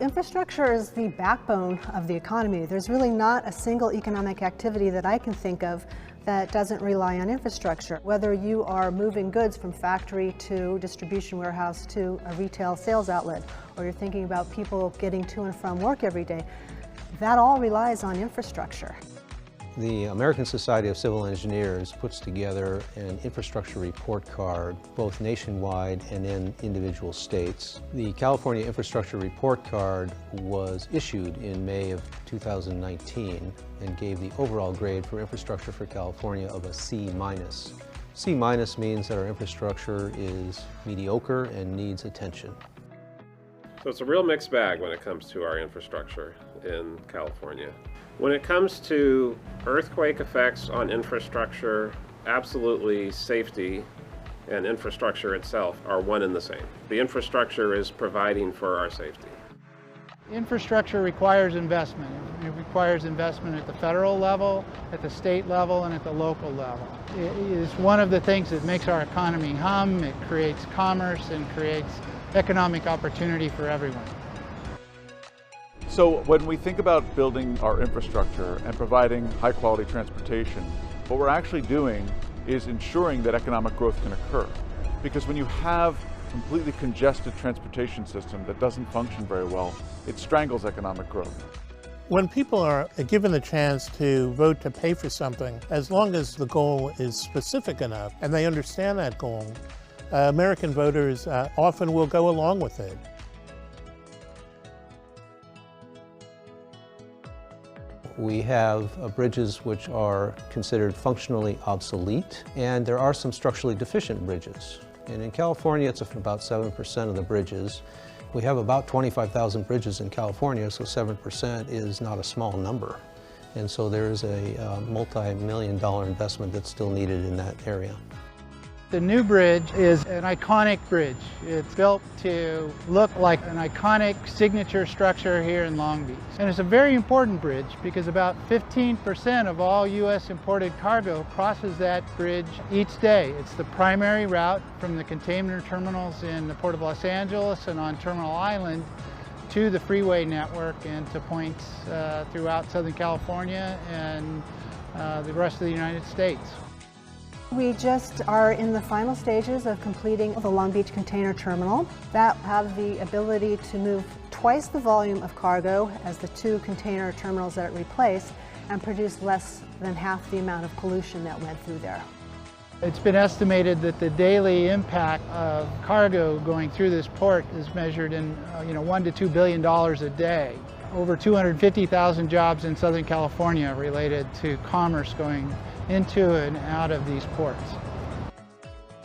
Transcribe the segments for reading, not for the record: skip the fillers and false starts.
Infrastructure is the backbone of the economy. There's really not a single economic activity that I can think of that doesn't rely on infrastructure. Whether you are moving goods from factory to distribution warehouse to a retail sales outlet, or you're thinking about people getting to and from work every day, that all relies on infrastructure. The American Society of Civil Engineers puts together an infrastructure report card, both nationwide and in individual states. The California Infrastructure Report Card was issued in May of 2019 and gave the overall grade for infrastructure for California of a C-. C- means that our infrastructure is mediocre and needs attention. So it's a real mixed bag when it comes to our infrastructure in California. When it comes to earthquake effects on infrastructure, absolutely safety and infrastructure itself are one and the same. The infrastructure is providing for our safety. Infrastructure requires investment. It requires investment at the federal level, at the state level, and at the local level. It is one of the things that makes our economy hum. It creates commerce and creates economic opportunity for everyone. So when we think about building our infrastructure and providing high-quality transportation, what we're actually doing is ensuring that economic growth can occur. Because when you have a completely congested transportation system that doesn't function very well, it strangles economic growth. When people are given the chance to vote to pay for something, as long as the goal is specific enough and they understand that goal, American voters often will go along with it. We have bridges which are considered functionally obsolete, and there are some structurally deficient bridges. And in California, it's about 7% of the bridges. We have about 25,000 bridges in California, so 7% is not a small number. And so there's a multi-million-dollar investment that's still needed in that area. The new bridge is an iconic bridge. It's built to look like an iconic signature structure here in Long Beach. And it's a very important bridge because about 15% of all U.S. imported cargo crosses that bridge each day. It's the primary route from the container terminals in the Port of Los Angeles and on Terminal Island to the freeway network and to points throughout Southern California and the rest of the United States. We just are in the final stages of completing the Long Beach Container Terminal that have the ability to move twice the volume of cargo as the two container terminals that it replaced and produce less than half the amount of pollution that went through there. It's been estimated that the daily impact of cargo going through this port is measured in $1 to $2 billion a day. Over 250,000 jobs in Southern California related to commerce going into and out of these ports.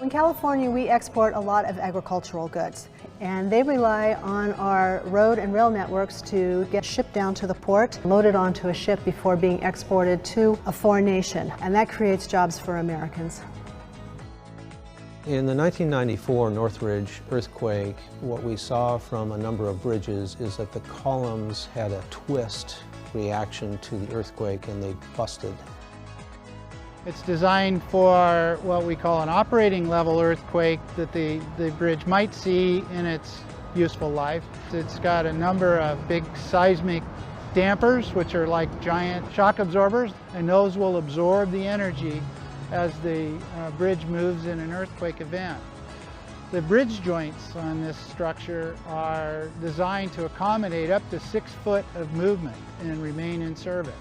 In California, we export a lot of agricultural goods, and they rely on our road and rail networks to get shipped down to the port, loaded onto a ship before being exported to a foreign nation, and that creates jobs for Americans. In the 1994 Northridge earthquake, what we saw from a number of bridges is that the columns had a twist reaction to the earthquake and they busted. It's designed for what we call an operating level earthquake that the bridge might see in its useful life. It's got a number of big seismic dampers, which are like giant shock absorbers, and those will absorb the energy as the bridge moves in an earthquake event. The bridge joints on this structure are designed to accommodate up to 6 foot of movement and remain in service.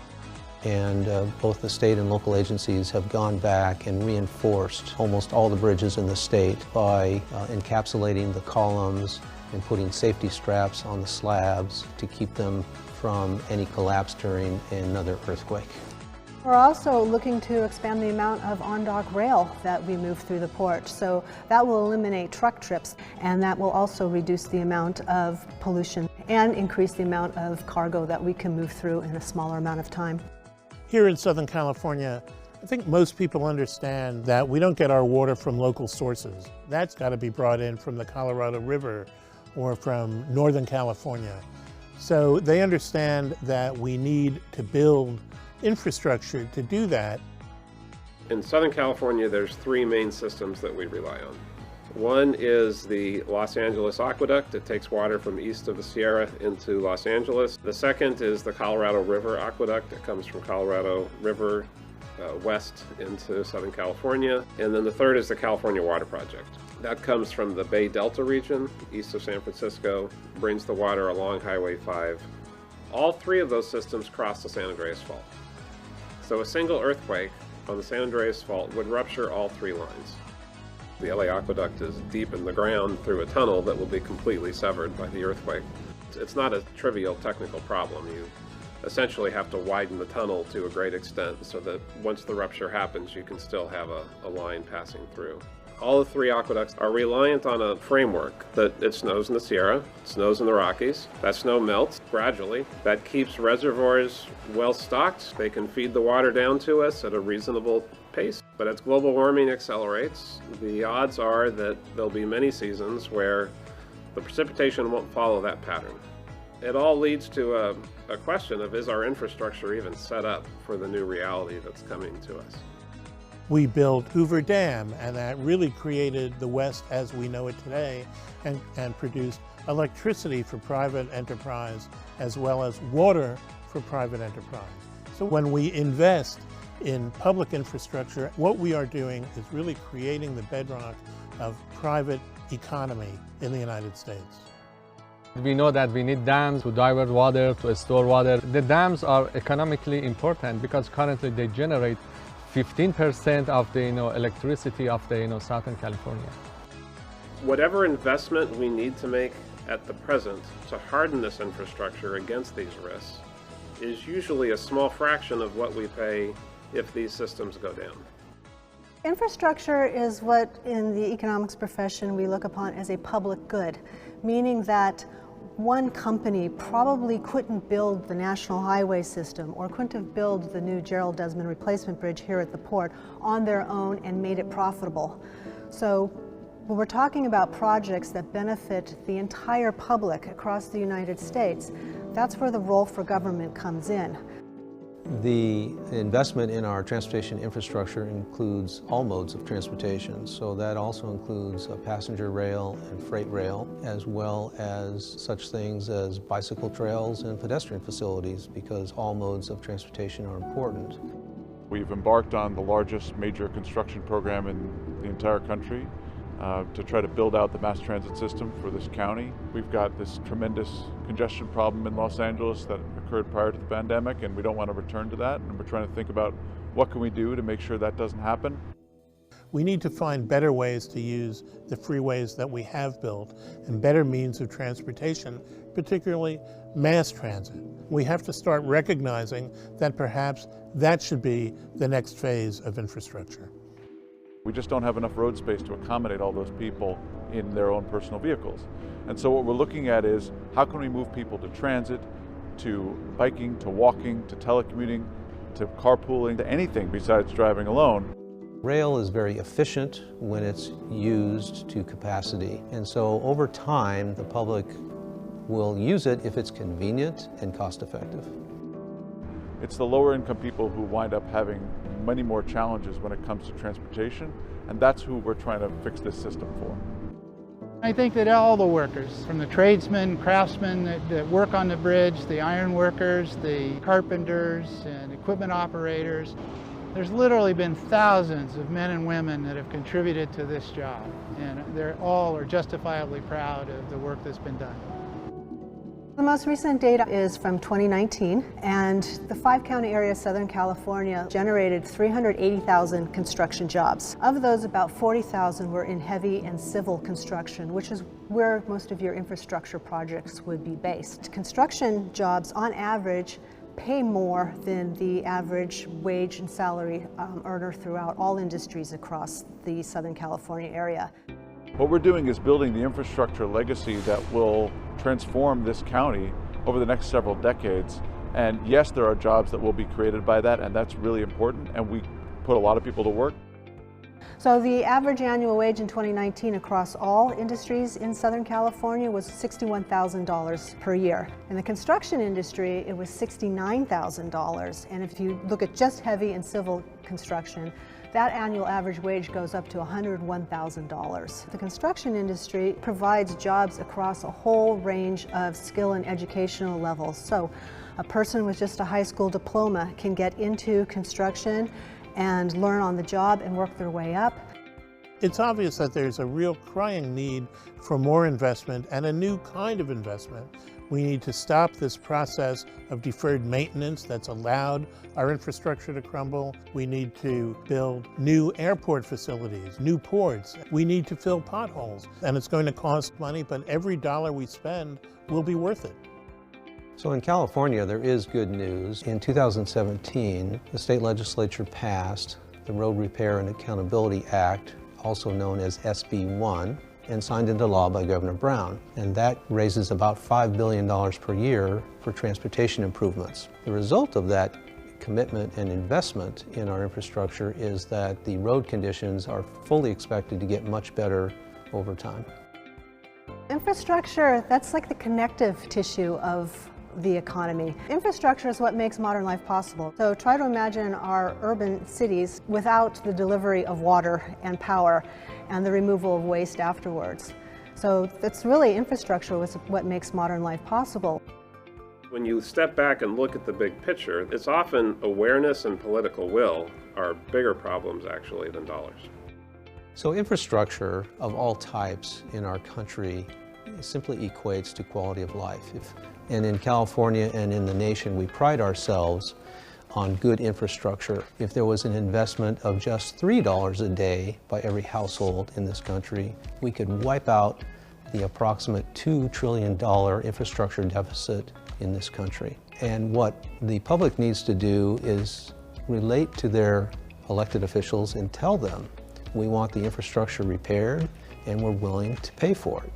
And both the state and local agencies have gone back and reinforced almost all the bridges in the state by encapsulating the columns and putting safety straps on the slabs to keep them from any collapse during another earthquake. We're also looking to expand the amount of on-dock rail that we move through the port, so that will eliminate truck trips, and that will also reduce the amount of pollution and increase the amount of cargo that we can move through in a smaller amount of time. Here in Southern California, I think most people understand that we don't get our water from local sources. That's got to be brought in from the Colorado River or from Northern California. So they understand that we need to build infrastructure to do that. In Southern California, there's 3 main systems that we rely on. One is the Los Angeles Aqueduct. It takes water from east of the Sierra into Los Angeles. The second is the Colorado River Aqueduct. It comes from Colorado River west into Southern California. And then the third is the California Water Project. That comes from the Bay Delta region, east of San Francisco, brings the water along Highway 5. All three of those systems cross the San Andreas Fault. So a single earthquake on the San Andreas Fault would rupture all three lines. The LA Aqueduct is deep in the ground through a tunnel that will be completely severed by the earthquake. It's not a trivial technical problem. You essentially have to widen the tunnel to a great extent so that once the rupture happens, you can still have a line passing through. All the three aqueducts are reliant on a framework that it snows in the Sierra, it snows in the Rockies. That snow melts gradually. That keeps reservoirs well stocked. They can feed the water down to us at a reasonable pace. But as global warming accelerates, the odds are that there'll be many seasons where the precipitation won't follow that pattern. It all leads to a question of, is our infrastructure even set up for the new reality that's coming to us? We built Hoover Dam, and that really created the West as we know it today, and produced electricity for private enterprise as well as water for private enterprise. So when we invest in public infrastructure, what we are doing is really creating the bedrock of private economy in the United States. We know that we need dams to divert water, to store water. The dams are economically important because currently they generate 15% of the electricity of the Southern California. Whatever investment we need to make at the present to harden this infrastructure against these risks is usually a small fraction of what we pay if these systems go down. Infrastructure is what in the economics profession we look upon as a public good, meaning that one company probably couldn't build the national highway system or couldn't have built the new Gerald Desmond replacement bridge here at the port on their own and made it profitable. So when we're talking about projects that benefit the entire public across the United States, that's where the role for government comes in. The investment in our transportation infrastructure includes all modes of transportation, so that also includes passenger rail and freight rail, as well as such things as bicycle trails and pedestrian facilities, because all modes of transportation are important. We've embarked on the largest major construction program in the entire country to try to build out the mass transit system for this county. We've got this tremendous congestion problem in Los Angeles that occurred prior to the pandemic, and we don't want to return to that, and we're trying to think about what can we do to make sure that doesn't happen. We need to find better ways to use the freeways that we have built and better means of transportation, particularly mass transit. We have to start recognizing that perhaps that should be the next phase of infrastructure. We just don't have enough road space to accommodate all those people in their own personal vehicles. And so what we're looking at is, how can we move people to transit, to biking, to walking, to telecommuting, to carpooling, to anything besides driving alone. Rail is very efficient when it's used to capacity, and so over time the public will use it if it's convenient and cost-effective. It's the lower income people who wind up having many more challenges when it comes to transportation, and that's who we're trying to fix this system for. I think that all the workers, from the tradesmen, craftsmen that work on the bridge, the iron workers, the carpenters and equipment operators, there's literally been thousands of men and women that have contributed to this job, and they're all justifiably proud of the work that's been done. The most recent data is from 2019, and the 5-county area of Southern California generated 380,000 construction jobs. Of those, about 40,000 were in heavy and civil construction, which is where most of your infrastructure projects would be based. Construction jobs, on average, pay more than the average wage and salary earner throughout all industries across the Southern California area. What we're doing is building the infrastructure legacy that will transform this county over the next several decades. And yes, there are jobs that will be created by that, and that's really important, and we put a lot of people to work. So the average annual wage in 2019 across all industries in Southern California was $61,000 per year. In the construction industry, it was $69,000. And if you look at just heavy and civil construction, that annual average wage goes up to $101,000. The construction industry provides jobs across a whole range of skill and educational levels. So a person with just a high school diploma can get into construction and learn on the job and work their way up. It's obvious that there's a real crying need for more investment and a new kind of investment. We need to stop this process of deferred maintenance that's allowed our infrastructure to crumble. We need to build new airport facilities, new ports. We need to fill potholes. And it's going to cost money, but every dollar we spend will be worth it. So in California, there is good news. In 2017, the state legislature passed the Road Repair and Accountability Act, also known as SB 1, and signed into law by Governor Brown. And that raises about $5 billion per year for transportation improvements. The result of that commitment and investment in our infrastructure is that the road conditions are fully expected to get much better over time. Infrastructure, that's like the connective tissue of the economy. Infrastructure is what makes modern life possible. So try to imagine our urban cities without the delivery of water and power and the removal of waste afterwards. So that's really infrastructure was what makes modern life possible. When you step back and look at the big picture, it's often awareness and political will are bigger problems actually than dollars. So infrastructure of all types in our country simply equates to quality of life. And in California and in the nation, we pride ourselves on good infrastructure. If there was an investment of just $3 a day by every household in this country, we could wipe out the approximate $2 trillion infrastructure deficit in this country. And what the public needs to do is relate to their elected officials and tell them, we want the infrastructure repaired and we're willing to pay for it.